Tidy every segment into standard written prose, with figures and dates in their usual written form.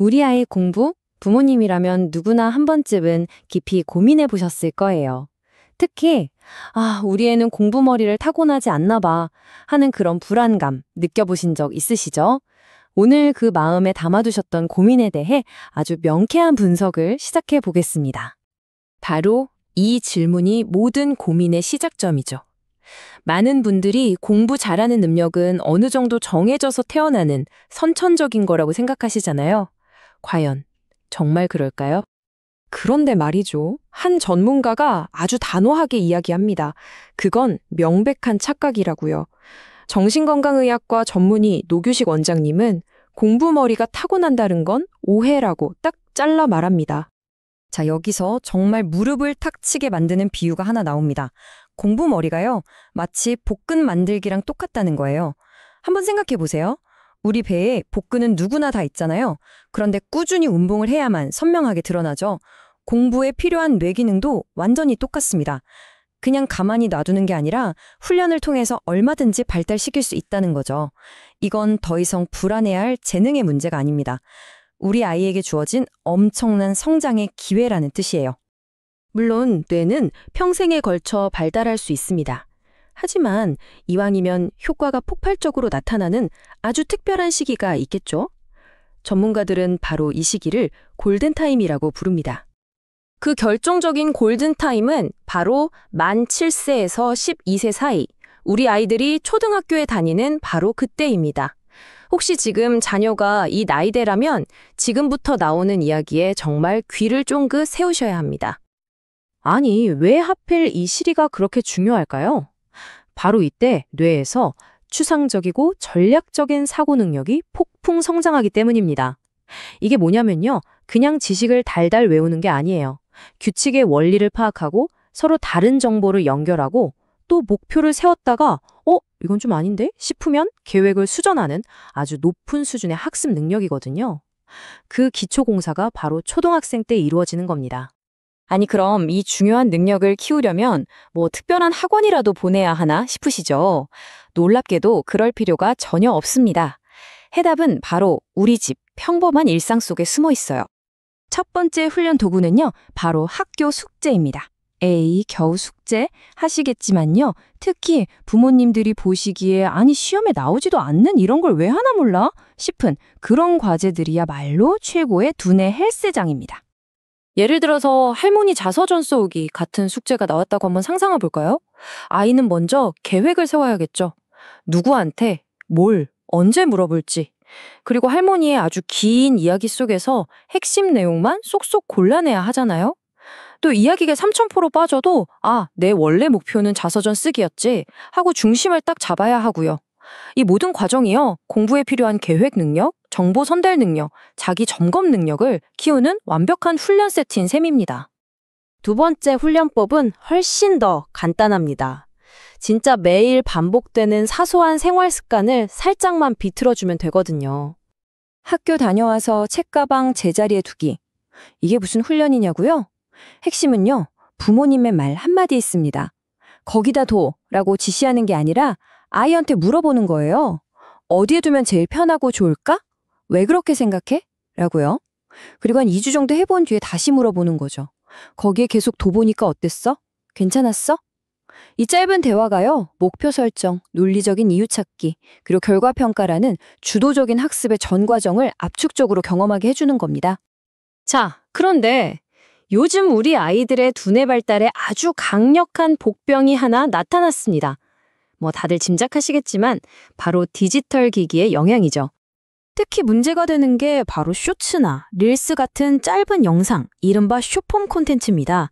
우리 아이 공부? 부모님이라면 누구나 한 번쯤은 깊이 고민해 보셨을 거예요. 특히, 우리 애는 공부머리를 타고나지 않나 봐 하는 그런 불안감 느껴보신 적 있으시죠? 오늘 그 마음에 담아두셨던 고민에 대해 아주 명쾌한 분석을 시작해 보겠습니다. 바로 이 질문이 모든 고민의 시작점이죠. 많은 분들이 공부 잘하는 능력은 어느 정도 정해져서 태어나는 선천적인 거라고 생각하시잖아요. 과연 정말 그럴까요? 그런데 말이죠. 한 전문가가 아주 단호하게 이야기합니다. 그건 명백한 착각이라고요. 정신건강의학과 전문의 노규식 원장님은 공부머리가 타고난다는 건 오해라고 딱 잘라 말합니다. 자, 여기서 정말 무릎을 탁 치게 만드는 비유가 하나 나옵니다. 공부머리가요, 마치 복근 만들기랑 똑같다는 거예요. 한번 생각해 보세요. 우리 배에 복근은 누구나 다 있잖아요. 그런데 꾸준히 운동을 해야만 선명하게 드러나죠. 공부에 필요한 뇌기능도 완전히 똑같습니다. 그냥 가만히 놔두는 게 아니라 훈련을 통해서 얼마든지 발달시킬 수 있다는 거죠. 이건 더 이상 불안해야 할 재능의 문제가 아닙니다. 우리 아이에게 주어진 엄청난 성장의 기회라는 뜻이에요. 물론 뇌는 평생에 걸쳐 발달할 수 있습니다. 하지만 이왕이면 효과가 폭발적으로 나타나는 아주 특별한 시기가 있겠죠? 전문가들은 바로 이 시기를 골든타임이라고 부릅니다. 그 결정적인 골든타임은 바로 만 7세에서 12세 사이, 우리 아이들이 초등학교에 다니는 바로 그때입니다. 혹시 지금 자녀가 이 나이대라면 지금부터 나오는 이야기에 정말 귀를 쫑긋 세우셔야 합니다. 아니, 왜 하필 이 시기가 그렇게 중요할까요? 바로 이때 뇌에서 추상적이고 전략적인 사고 능력이 폭풍 성장하기 때문입니다. 이게 뭐냐면요, 그냥 지식을 달달 외우는 게 아니에요. 규칙의 원리를 파악하고 서로 다른 정보를 연결하고 또 목표를 세웠다가 이건 좀 아닌데? 싶으면 계획을 수정하는 아주 높은 수준의 학습 능력이거든요. 그 기초공사가 바로 초등학생 때 이루어지는 겁니다. 아니, 그럼 이 중요한 능력을 키우려면 특별한 학원이라도 보내야 하나 싶으시죠? 놀랍게도 그럴 필요가 전혀 없습니다. 해답은 바로 우리 집 평범한 일상 속에 숨어 있어요. 첫 번째 훈련 도구는요, 바로 학교 숙제입니다. 에이, 겨우 숙제? 하시겠지만요, 특히 부모님들이 보시기에 아니 시험에 나오지도 않는 이런 걸 왜 하나 몰라? 싶은 그런 과제들이야말로 최고의 두뇌 헬스장입니다. 예를 들어서 할머니 자서전 써오기 같은 숙제가 나왔다고 한번 상상해 볼까요? 아이는 먼저 계획을 세워야겠죠. 누구한테, 뭘, 언제 물어볼지. 그리고 할머니의 아주 긴 이야기 속에서 핵심 내용만 쏙쏙 골라내야 하잖아요. 또 이야기가 3000%로 빠져도 내 원래 목표는 자서전 쓰기였지 하고 중심을 딱 잡아야 하고요. 이 모든 과정이요, 공부에 필요한 계획 능력, 정보 선달 능력, 자기 점검 능력을 키우는 완벽한 훈련 세트인 셈입니다. 두 번째 훈련법은 훨씬 더 간단합니다. 진짜 매일 반복되는 사소한 생활 습관을 살짝만 비틀어주면 되거든요. 학교 다녀와서 책가방 제자리에 두기. 이게 무슨 훈련이냐고요? 핵심은요, 부모님의 말 한마디 있습니다. 거기다 둬라고 지시하는 게 아니라 아이한테 물어보는 거예요. 어디에 두면 제일 편하고 좋을까? 왜 그렇게 생각해? 라고요. 그리고 한 2주 정도 해본 뒤에 다시 물어보는 거죠. 거기에 계속 둬보니까 어땠어? 괜찮았어? 이 짧은 대화가요, 목표 설정, 논리적인 이유 찾기, 그리고 결과평가라는 주도적인 학습의 전 과정을 압축적으로 경험하게 해주는 겁니다. 자, 그런데 요즘 우리 아이들의 두뇌 발달에 아주 강력한 복병이 하나 나타났습니다. 다들 짐작하시겠지만 바로 디지털 기기의 영향이죠. 특히 문제가 되는 게 바로 쇼츠나 릴스 같은 짧은 영상, 이른바 숏폼 콘텐츠입니다.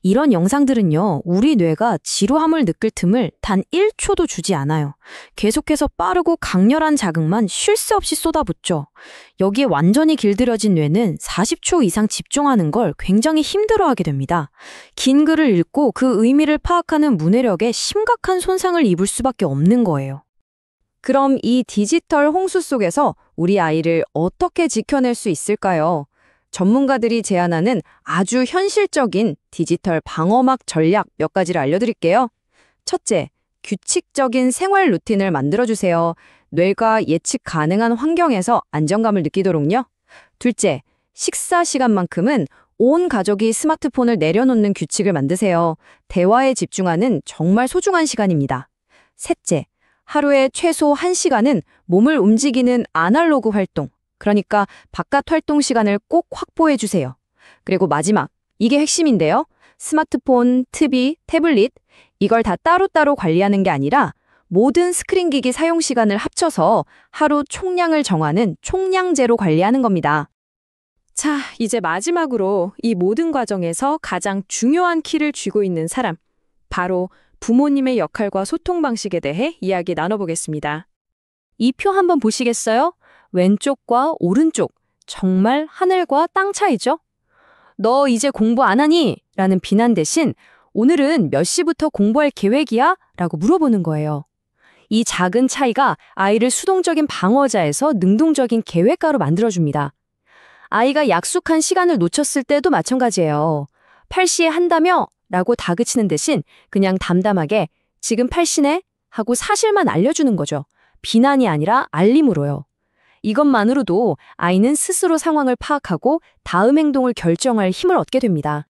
이런 영상들은요, 우리 뇌가 지루함을 느낄 틈을 단 1초도 주지 않아요. 계속해서 빠르고 강렬한 자극만 쉴 새 없이 쏟아붓죠. 여기에 완전히 길들여진 뇌는 40초 이상 집중하는 걸 굉장히 힘들어하게 됩니다. 긴 글을 읽고 그 의미를 파악하는 문해력에 심각한 손상을 입을 수밖에 없는 거예요. 그럼 이 디지털 홍수 속에서 우리 아이를 어떻게 지켜낼 수 있을까요? 전문가들이 제안하는 아주 현실적인 디지털 방어막 전략 몇 가지를 알려드릴게요. 첫째, 규칙적인 생활 루틴을 만들어주세요. 뇌가 예측 가능한 환경에서 안정감을 느끼도록요. 둘째, 식사 시간만큼은 온 가족이 스마트폰을 내려놓는 규칙을 만드세요. 대화에 집중하는 정말 소중한 시간입니다. 셋째, 하루에 최소 1시간은 몸을 움직이는 아날로그 활동, 그러니까 바깥 활동 시간을 꼭 확보해 주세요. 그리고 마지막, 이게 핵심인데요. 스마트폰, TV, 태블릿, 이걸 다 따로따로 관리하는 게 아니라 모든 스크린 기기 사용 시간을 합쳐서 하루 총량을 정하는 총량제로 관리하는 겁니다. 자, 이제 마지막으로 이 모든 과정에서 가장 중요한 키를 쥐고 있는 사람, 바로 부모님의 역할과 소통 방식에 대해 이야기 나눠보겠습니다. 이 표 한번 보시겠어요? 왼쪽과 오른쪽, 정말 하늘과 땅 차이죠? 너 이제 공부 안 하니? 라는 비난 대신 오늘은 몇 시부터 공부할 계획이야? 라고 물어보는 거예요. 이 작은 차이가 아이를 수동적인 방어자에서 능동적인 계획가로 만들어줍니다. 아이가 약속한 시간을 놓쳤을 때도 마찬가지예요. 8시에 한다며? 라고 다그치는 대신 그냥 담담하게 지금 8시네? 하고 사실만 알려주는 거죠. 비난이 아니라 알림으로요. 이것만으로도 아이는 스스로 상황을 파악하고 다음 행동을 결정할 힘을 얻게 됩니다.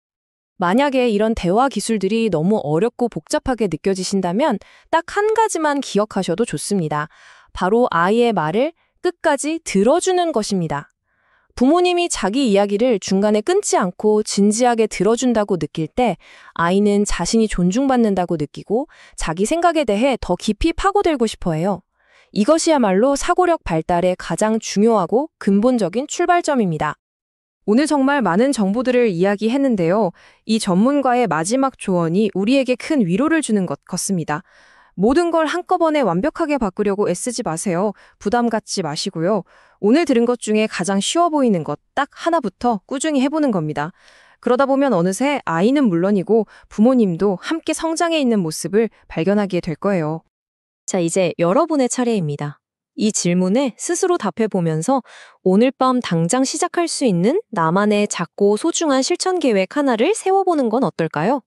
만약에 이런 대화 기술들이 너무 어렵고 복잡하게 느껴지신다면 딱 한 가지만 기억하셔도 좋습니다. 바로 아이의 말을 끝까지 들어주는 것입니다. 부모님이 자기 이야기를 중간에 끊지 않고 진지하게 들어준다고 느낄 때 아이는 자신이 존중받는다고 느끼고 자기 생각에 대해 더 깊이 파고들고 싶어 해요. 이것이야말로 사고력 발달의 가장 중요하고 근본적인 출발점입니다. 오늘 정말 많은 정보들을 이야기했는데요. 이 전문가의 마지막 조언이 우리에게 큰 위로를 주는 것 같습니다. 모든 걸 한꺼번에 완벽하게 바꾸려고 애쓰지 마세요. 부담 갖지 마시고요. 오늘 들은 것 중에 가장 쉬워 보이는 것 딱 하나부터 꾸준히 해보는 겁니다. 그러다 보면 어느새 아이는 물론이고 부모님도 함께 성장해 있는 모습을 발견하게 될 거예요. 자, 이제 여러분의 차례입니다. 이 질문에 스스로 답해보면서 오늘 밤 당장 시작할 수 있는 나만의 작고 소중한 실천 계획 하나를 세워보는 건 어떨까요?